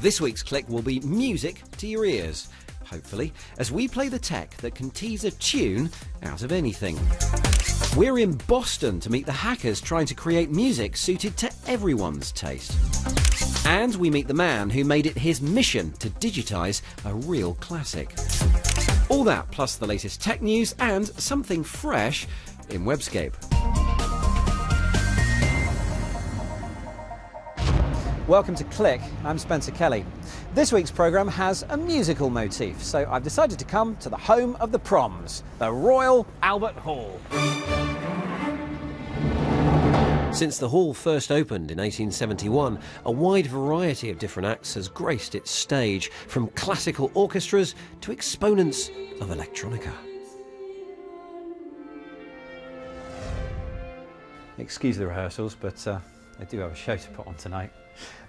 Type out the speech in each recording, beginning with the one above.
This week's Click will be music to your ears, hopefully, as we play the tech that can tease a tune out of anything. We're in Boston to meet the hackers trying to create music suited to everyone's taste. And we meet the man who made it his mission to digitise a real classic. All that plus the latest tech news and something fresh in Webscape. Welcome to Click, I'm Spencer Kelly. This week's programme has a musical motif, so I've decided to come to the home of the proms, the Royal Albert Hall. Since the hall first opened in 1871, a wide variety of different acts has graced its stage, from classical orchestras to exponents of electronica. Excuse the rehearsals, but I do have a show to put on tonight.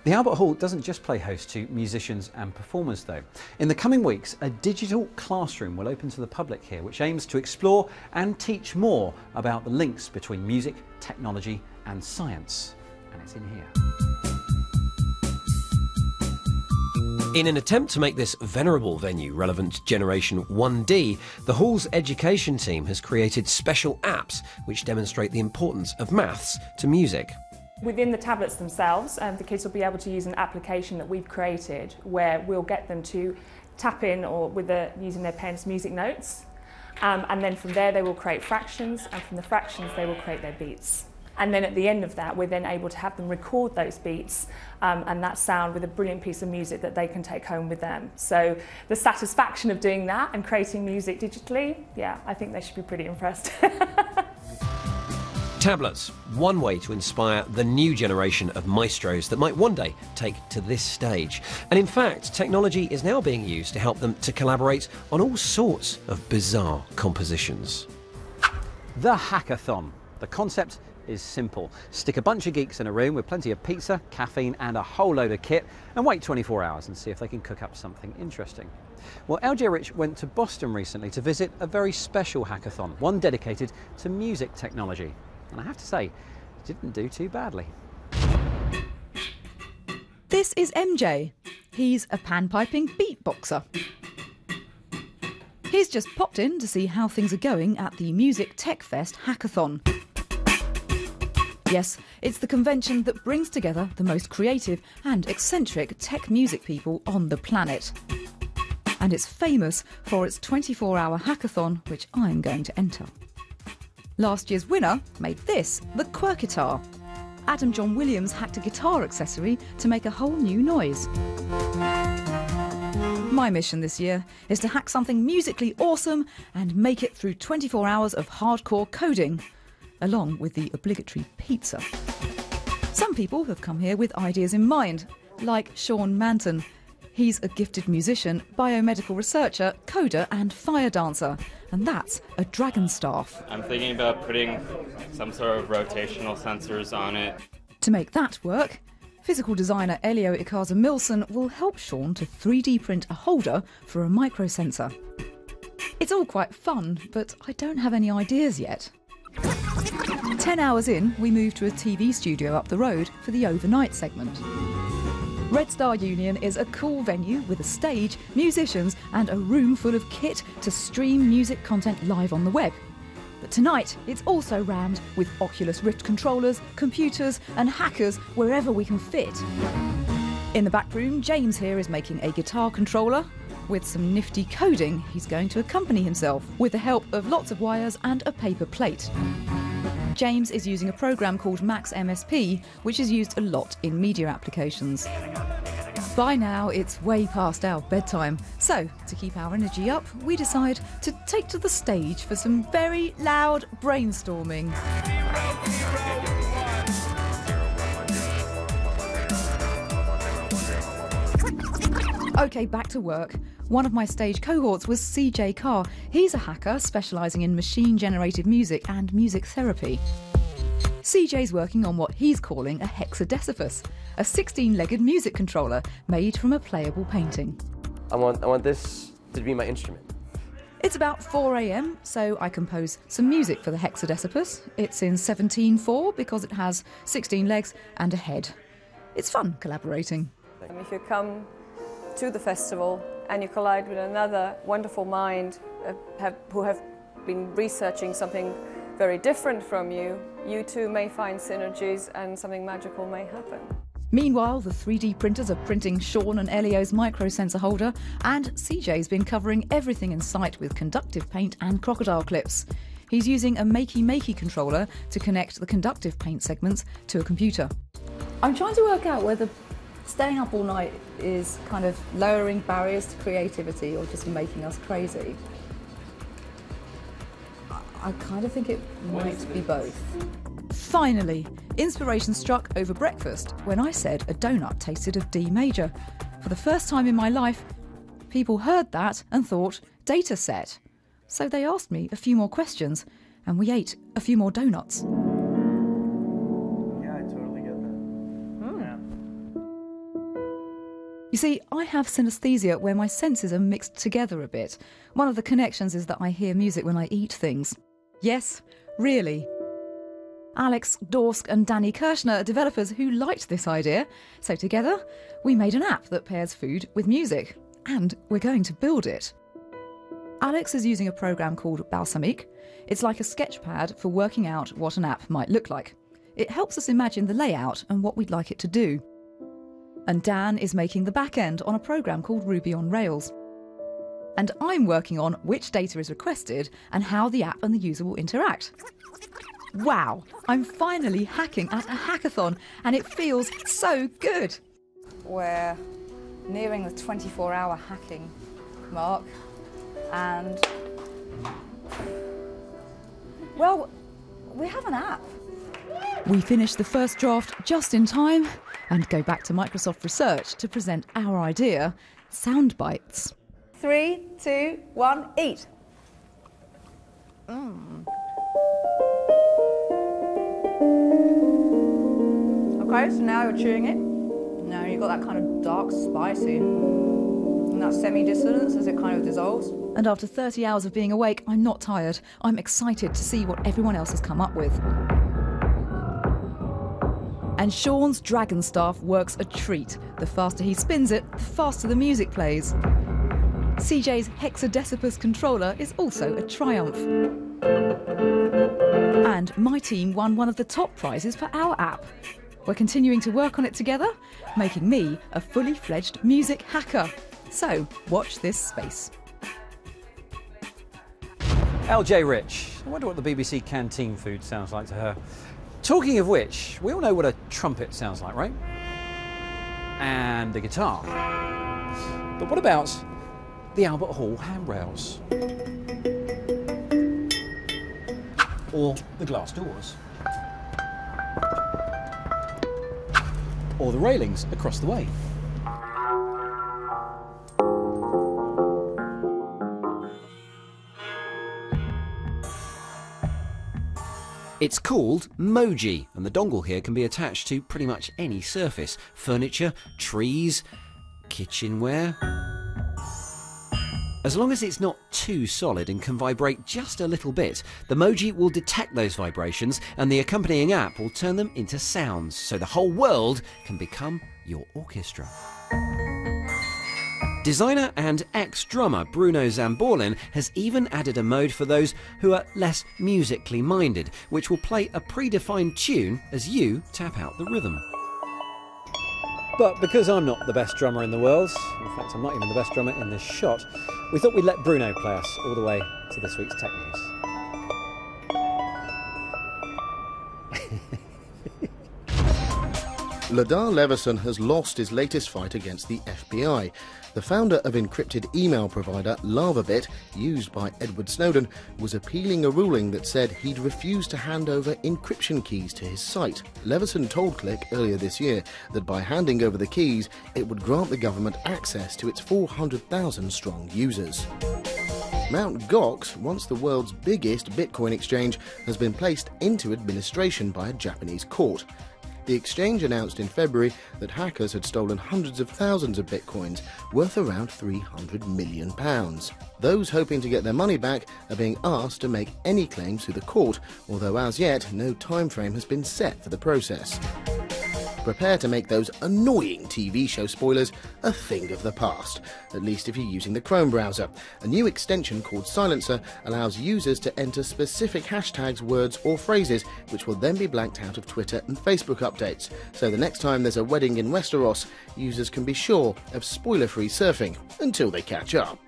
The Albert Hall doesn't just play host to musicians and performers though. In the coming weeks, a digital classroom will open to the public here, which aims to explore and teach more about the links between music, technology and science. And it's in here. In an attempt to make this venerable venue relevant to Generation 1D, the Hall's education team has created special apps which demonstrate the importance of maths to music. Within the tablets themselves, the kids will be able to use an application that we've created where we'll get them to tap in or using their pens music notes, and then from there they will create fractions, and from the fractions they will create their beats. And then at the end of that we're then able to have them record those beats and that sound with a brilliant piece of music that they can take home with them. So the satisfaction of doing that and creating music digitally, yeah, I think they should be pretty impressed. Tablets, one way to inspire the new generation of maestros that might one day take to this stage. And in fact, technology is now being used to help them to collaborate on all sorts of bizarre compositions. The hackathon. The concept is simple. Stick a bunch of geeks in a room with plenty of pizza, caffeine and a whole load of kit and wait 24 hours and see if they can cook up something interesting. Well, LJ Rich went to Boston recently to visit a very special hackathon, one dedicated to music technology. And I have to say, it didn't do too badly. This is MJ. He's a pan-piping beatboxer. He's just popped in to see how things are going at the Music Tech Fest Hackathon. Yes, it's the convention that brings together the most creative and eccentric tech music people on the planet. And it's famous for its 24-hour hackathon, which I'm going to enter. Last year's winner made this, the Quirkitar. Adam John Williams hacked a guitar accessory to make a whole new noise. My mission this year is to hack something musically awesome and make it through 24 hours of hardcore coding, along with the obligatory pizza. Some people have come here with ideas in mind, like Sean Manton. He's a gifted musician, biomedical researcher, coder and fire dancer. And that's a dragon staff. I'm thinking about putting some sort of rotational sensors on it. To make that work, physical designer Elio Ikaza-Milson will help Sean to 3D print a holder for a microsensor. It's all quite fun, but I don't have any ideas yet. 10 hours in, we move to a TV studio up the road for the overnight segment. Red Star Union is a cool venue with a stage, musicians and a room full of kit to stream music content live on the web. But tonight it's also rammed with Oculus Rift controllers, computers and hackers wherever we can fit. In the back room, James here is making a guitar controller. With some nifty coding, he's going to accompany himself with the help of lots of wires and a paper plate. James is using a program called Max MSP, which is used a lot in media applications. By now, it's way past our bedtime, so to keep our energy up, we decide to take to the stage for some very loud brainstorming. OK, back to work. One of my stage cohorts was CJ Carr. He's a hacker specialising in machine-generated music and music therapy. CJ's working on what he's calling a hexadeciphus, a 16-legged music controller made from a playable painting. I want this to be my instrument. It's about 4 AM, so I compose some music for the hexadeciphus. It's in 17/4 because it has 16 legs and a head. It's fun collaborating. If you come to the festival and you collide with another wonderful mind who have been researching something very different from you, you two may find synergies and something magical may happen. Meanwhile, the 3D printers are printing Sean and Elio's microsensor holder, and CJ's been covering everything in sight with conductive paint and crocodile clips. He's using a makey controller to connect the conductive paint segments to a computer. I'm trying to work out whether staying up all night is kind of lowering barriers to creativity or just making us crazy. I kind of think it might be both. Finally, inspiration struck over breakfast when I said a donut tasted of D major. For the first time in my life, people heard that and thought data set. So they asked me a few more questions and we ate a few more donuts. Yeah, I totally get that. Yeah. You see, I have synesthesia where my senses are mixed together a bit. One of the connections is that I hear music when I eat things. Yes, really. Alex Dorsk and Danny Kirshner are developers who liked this idea, so together we made an app that pairs food with music, and we're going to build it. Alex is using a program called Balsamiq. It's like a sketchpad for working out what an app might look like. It helps us imagine the layout and what we'd like it to do. And Dan is making the back end on a program called Ruby on Rails. And I'm working on which data is requested and how the app and the user will interact. Wow, I'm finally hacking at a hackathon and it feels so good. We're nearing the 24-hour hacking mark and, well, we have an app. We finish the first draft just in time and go back to Microsoft Research to present our idea, Sound Bites. 3, 2, 1, eat. Okay, so now you're chewing it. Now you've got that kind of dark, spicy, and that semi-dissonance as it kind of dissolves. And after 30 hours of being awake, I'm not tired. I'm excited to see what everyone else has come up with. And Sean's dragon staff works a treat. The faster he spins it, the faster the music plays. CJ's hexadecipus controller is also a triumph. And my team won one of the top prizes for our app. We're continuing to work on it together, making me a fully fledged music hacker. So watch this space. LJ Rich. I wonder what the BBC canteen food sounds like to her. Talking of which, we all know what a trumpet sounds like, right? And a guitar. But what about the Albert Hall handrails? Or the glass doors? Or the railings across the way? It's called Moji, and the dongle here can be attached to pretty much any surface. Furniture, trees, kitchenware. As long as it's not too solid and can vibrate just a little bit, the Moji will detect those vibrations and the accompanying app will turn them into sounds, so the whole world can become your orchestra. Designer and ex-drummer Bruno Zamborlin has even added a mode for those who are less musically minded, which will play a predefined tune as you tap out the rhythm. But because I'm not the best drummer in the world, in fact I'm not even the best drummer in this shot, we thought we'd let Bruno play us all the way to this week's tech news. Ladar Leveson has lost his latest fight against the FBI. The founder of encrypted email provider LavaBit, used by Edward Snowden, was appealing a ruling that said he'd refused to hand over encryption keys to his site. Leveson told Click earlier this year that by handing over the keys, it would grant the government access to its 400,000-strong users. Mt. Gox, once the world's biggest Bitcoin exchange, has been placed into administration by a Japanese court. The exchange announced in February that hackers had stolen hundreds of thousands of bitcoins, worth around £300 million. Those hoping to get their money back are being asked to make any claims to the court, although as yet no time frame has been set for the process. prepare to make those annoying TV show spoilers a thing of the past, at least if you're using the Chrome browser. A new extension called Silencer allows users to enter specific hashtags, words or phrases, which will then be blanked out of Twitter and Facebook updates. So the next time there's a wedding in Westeros, users can be sure of spoiler-free surfing until they catch up.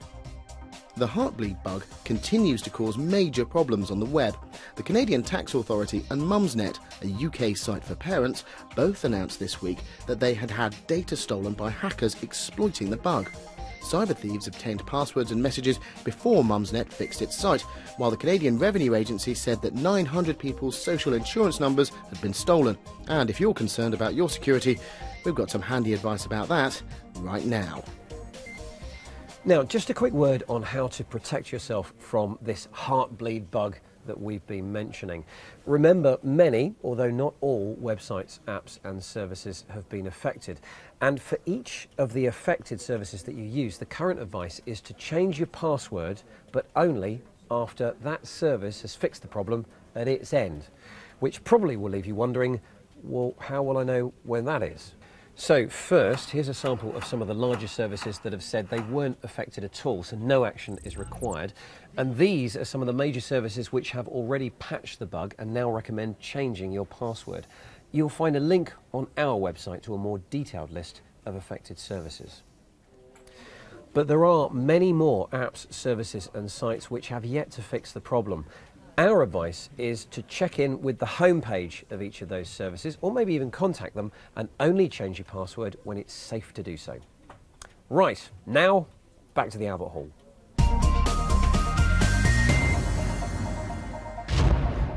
The Heartbleed bug continues to cause major problems on the web. The Canadian Tax Authority and Mumsnet, a UK site for parents, both announced this week that they had had data stolen by hackers exploiting the bug. Cyber thieves obtained passwords and messages before Mumsnet fixed its site, while the Canadian Revenue Agency said that 900 people's social insurance numbers had been stolen. And if you're concerned about your security, we've got some handy advice about that right now. Now, just a quick word on how to protect yourself from this Heartbleed bug that we've been mentioning. Remember, many, although not all, websites, apps and services have been affected. And for each of the affected services that you use, the current advice is to change your password, but only after that service has fixed the problem at its end, which probably will leave you wondering, well, how will I know when that is? So first, here's a sample of some of the larger services that have said they weren't affected at all, so no action is required. And these are some of the major services which have already patched the bug and now recommend changing your password. You'll find a link on our website to a more detailed list of affected services. But there are many more apps, services and sites which have yet to fix the problem. Our advice is to check in with the homepage of each of those services, or maybe even contact them, and only change your password when it's safe to do so. Right, now back to the Albert Hall.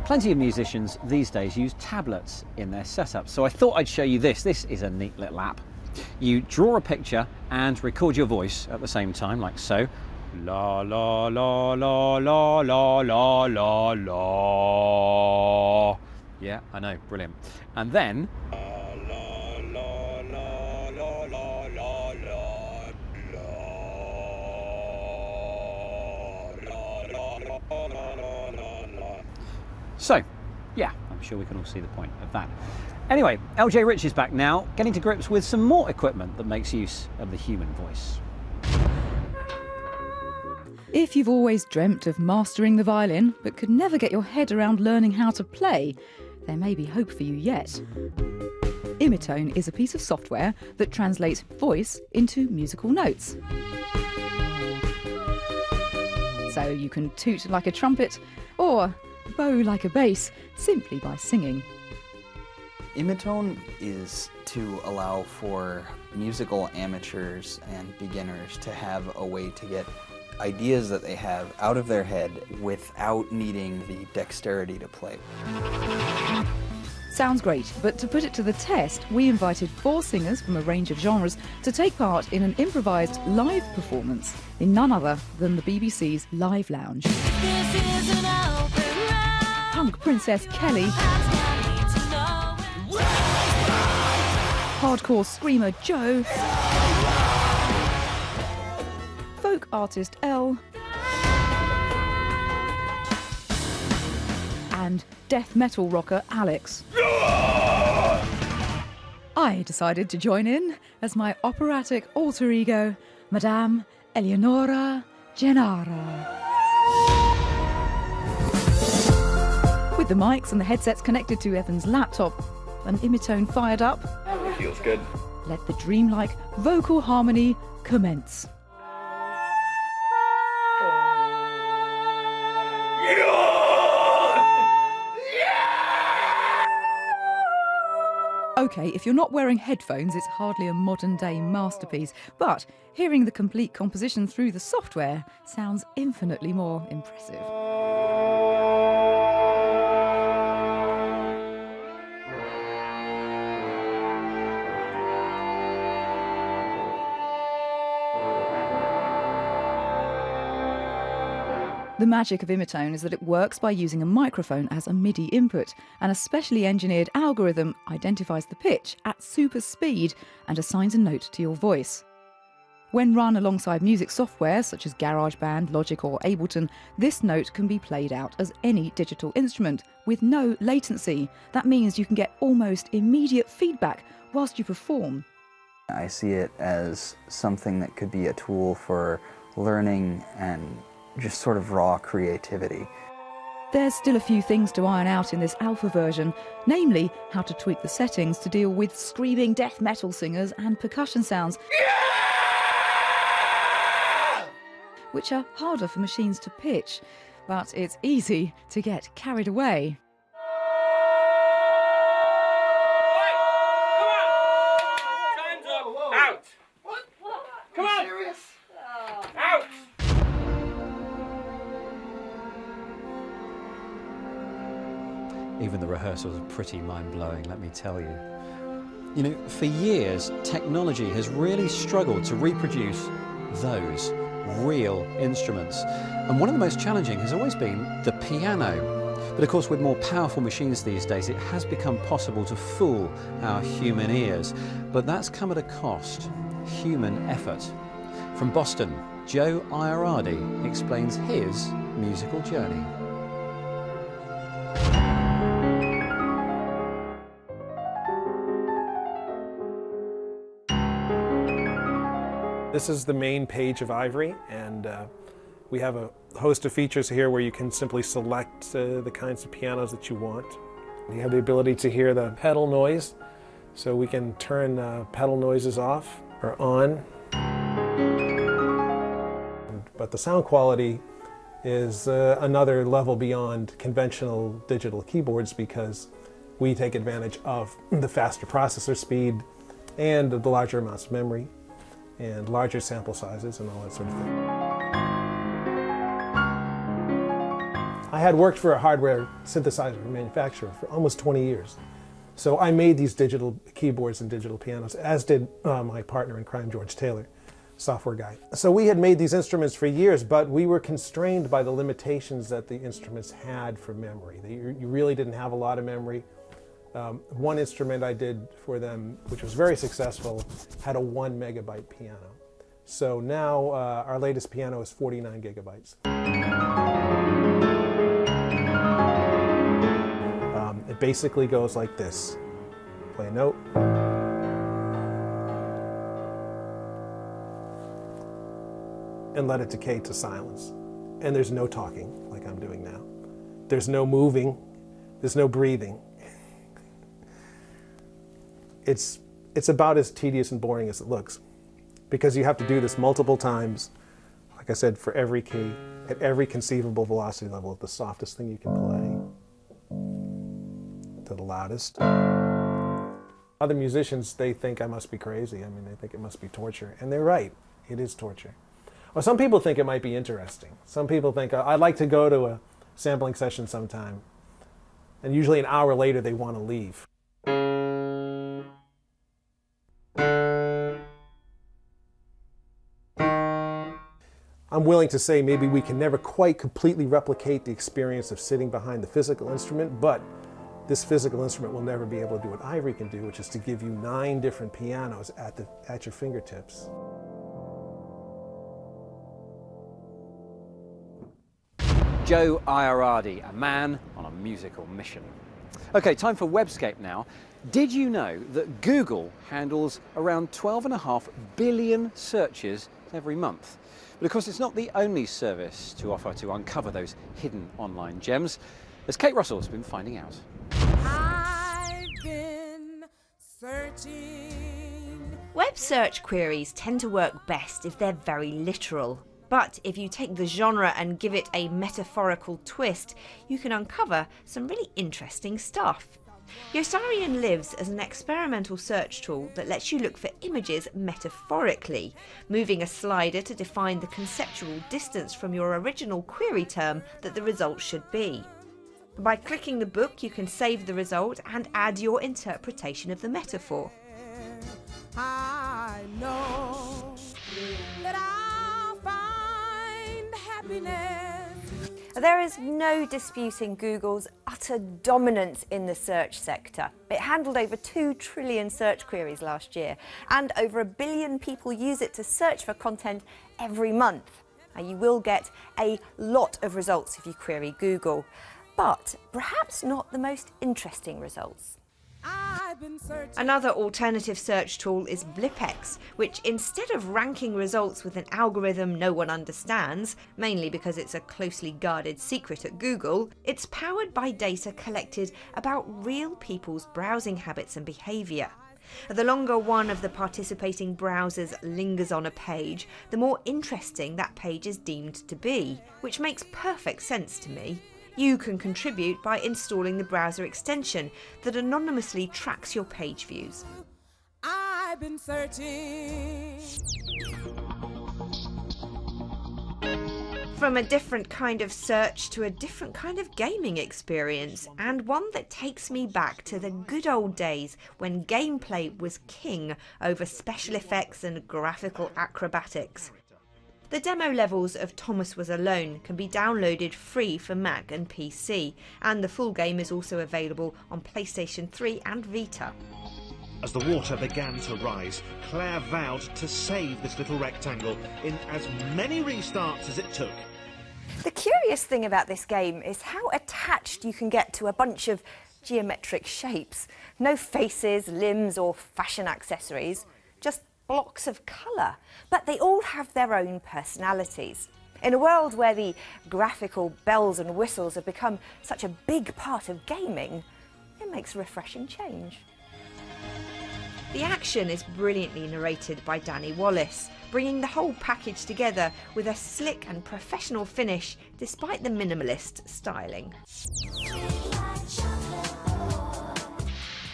Plenty of musicians these days use tablets in their setup, so I thought I'd show you this. This is a neat little app. You draw a picture and record your voice at the same time, like so. La la la la la la la la la. Yeah, I know, brilliant. And then so, yeah, I'm sure we can all see the point of that. Anyway, LJ Rich is back now, getting to grips with some more equipment that makes use of the human voice. If you've always dreamt of mastering the violin but could never get your head around learning how to play, there may be hope for you yet. Imitone is a piece of software that translates voice into musical notes. So you can toot like a trumpet or bow like a bass simply by singing. Imitone is to allow for musical amateurs and beginners to have a way to get ideas that they have out of their head without needing the dexterity to play. Sounds great, but to put it to the test, we invited 4 singers from a range of genres to take part in an improvised live performance in none other than the BBC's Live Lounge. Punk Princess Kelly, hardcore screamer Joe, folk artist Elle, and death metal rocker Alex. I decided to join in as my operatic alter ego, Madame Eleonora Gennaro. With the mics and the headsets connected to Evan's laptop, and Imitone fired up, Feels good. let the dreamlike vocal harmony commence. OK, if you're not wearing headphones, it's hardly a modern-day masterpiece, but hearing the complete composition through the software sounds infinitely more impressive. The magic of Imitone is that it works by using a microphone as a MIDI input, and a specially engineered algorithm identifies the pitch at super speed and assigns a note to your voice. When run alongside music software such as GarageBand, Logic or Ableton, this note can be played out as any digital instrument with no latency. That means you can get almost immediate feedback whilst you perform. I see it as something that could be a tool for learning and just sort of raw creativity. There's still a few things to iron out in this alpha version, namely how to tweak the settings to deal with screaming death metal singers and percussion sounds, which are harder for machines to pitch, but it's easy to get carried away. Even the rehearsals are pretty mind-blowing, let me tell you. You know, for years, technology has really struggled to reproduce those real instruments. And one of the most challenging has always been the piano. But of course, with more powerful machines these days, it has become possible to fool our human ears. But that's come at a cost, human effort. From Boston, Joe Iarardi explains his musical journey. This is the main page of Ivory, and we have a host of features here where you can simply select the kinds of pianos that you want. You have the ability to hear the pedal noise, so we can turn pedal noises off or on. But the sound quality is another level beyond conventional digital keyboards because we take advantage of the faster processor speed and the larger amounts of memory and larger sample sizes and all that sort of thing. I had worked for a hardware synthesizer manufacturer for almost 20 years. So I made these digital keyboards and digital pianos, as did my partner in crime, George Taylor, software guy. So we had made these instruments for years, but we were constrained by the limitations that the instruments had for memory. You really didn't have a lot of memory. One instrument I did for them, which was very successful, had a 1 megabyte piano. So now our latest piano is 49 gigabytes. It basically goes like this. Play a note. And let it decay to silence. And there's no talking like I'm doing now. There's no moving. There's no breathing. It's about as tedious and boring as it looks because you have to do this multiple times, like I said, for every key, at every conceivable velocity level, at the softest thing you can play to the loudest. Other musicians, they think I must be crazy. I mean, they think it must be torture, and they're right. It is torture. Well, some people think it might be interesting. Some people think, I'd like to go to a sampling session sometime, and usually an hour later they want to leave. I'm willing to say maybe we can never quite completely replicate the experience of sitting behind the physical instrument, but this physical instrument will never be able to do what Ivory can do, which is to give you 9 different pianos at your fingertips. Joe Iarardi, a man on a musical mission. Okay, time for Webscape now. Did you know that Google handles around 12.5 billion searches every month? But of course, it's not the only service to offer to uncover those hidden online gems, as Kate Russell has been finding out. I've been searching. Web search queries tend to work best if they're very literal. But if you take the genre and give it a metaphorical twist, you can uncover some really interesting stuff. Yosarian lives as an experimental search tool that lets you look for images metaphorically, moving a slider to define the conceptual distance from your original query term that the result should be. By clicking the book, you can save the result and add your interpretation of the metaphor. I know that I'll find happiness. There is no disputing Google's utter dominance in the search sector. It handled over 2 trillion search queries last year, and over 1 billion people use it to search for content every month. Now, you will get a lot of results if you query Google, but perhaps not the most interesting results. I've been searching. Another alternative search tool is Blipex, which instead of ranking results with an algorithm no one understands, mainly because it's a closely guarded secret at Google, it's powered by data collected about real people's browsing habits and behaviour. The longer one of the participating browsers lingers on a page, the more interesting that page is deemed to be, which makes perfect sense to me. You can contribute by installing the browser extension that anonymously tracks your page views. I've been searching. From a different kind of search to a different kind of gaming experience, and one that takes me back to the good old days when gameplay was king over special effects and graphical acrobatics. The demo levels of Thomas Was Alone can be downloaded free for Mac and PC, and the full game is also available on PlayStation 3 and Vita. As the water began to rise, Claire vowed to save this little rectangle in as many restarts as it took. The curious thing about this game is how attached you can get to a bunch of geometric shapes. No faces, limbs or fashion accessories, just blocks of colour. But they all have their own personalities. In a world where the graphical bells and whistles have become such a big part of gaming, it makes a refreshing change. The action is brilliantly narrated by Danny Wallace, bringing the whole package together with a slick and professional finish despite the minimalist styling.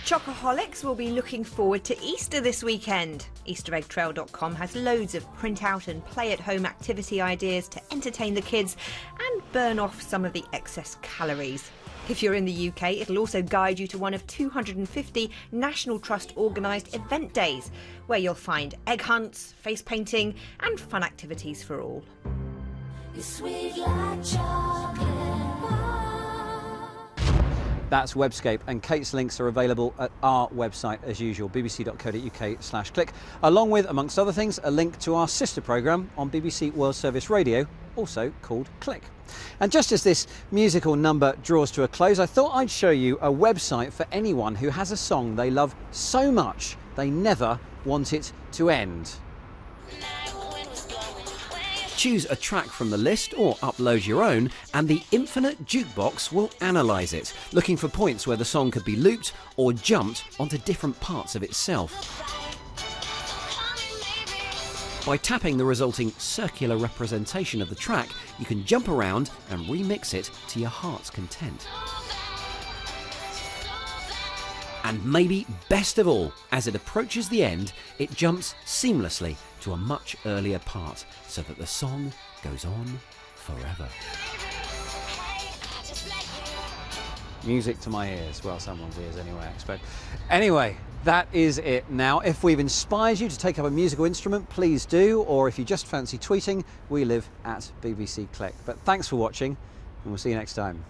Chocoholics will be looking forward to Easter this weekend. EasterEggTrail.com has loads of print-out and play-at-home activity ideas to entertain the kids and burn off some of the excess calories. If you're in the UK, it'll also guide you to one of 250 National Trust organised event days, where you'll find egg hunts, face painting and fun activities for all. You're sweet like chocolate bar. That's Webscape, and Kate's links are available at our website as usual, bbc.co.uk/click, along with, amongst other things, a link to our sister programme on BBC World Service Radio, also called Click. And just as this musical number draws to a close, I thought I'd show you a website for anyone who has a song they love so much they never want it to end. Choose a track from the list or upload your own, and the Infinite Jukebox will analyse it, looking for points where the song could be looped or jumped onto different parts of itself. By tapping the resulting circular representation of the track, you can jump around and remix it to your heart's content. And maybe best of all, as it approaches the end, it jumps seamlessly to a much earlier part, so that the song goes on forever. Music to my ears. Well, someone's ears anyway, I expect. Anyway, that is it now. If we've inspired you to take up a musical instrument, please do. Or if you just fancy tweeting, we live at BBC Click. But thanks for watching, and we'll see you next time.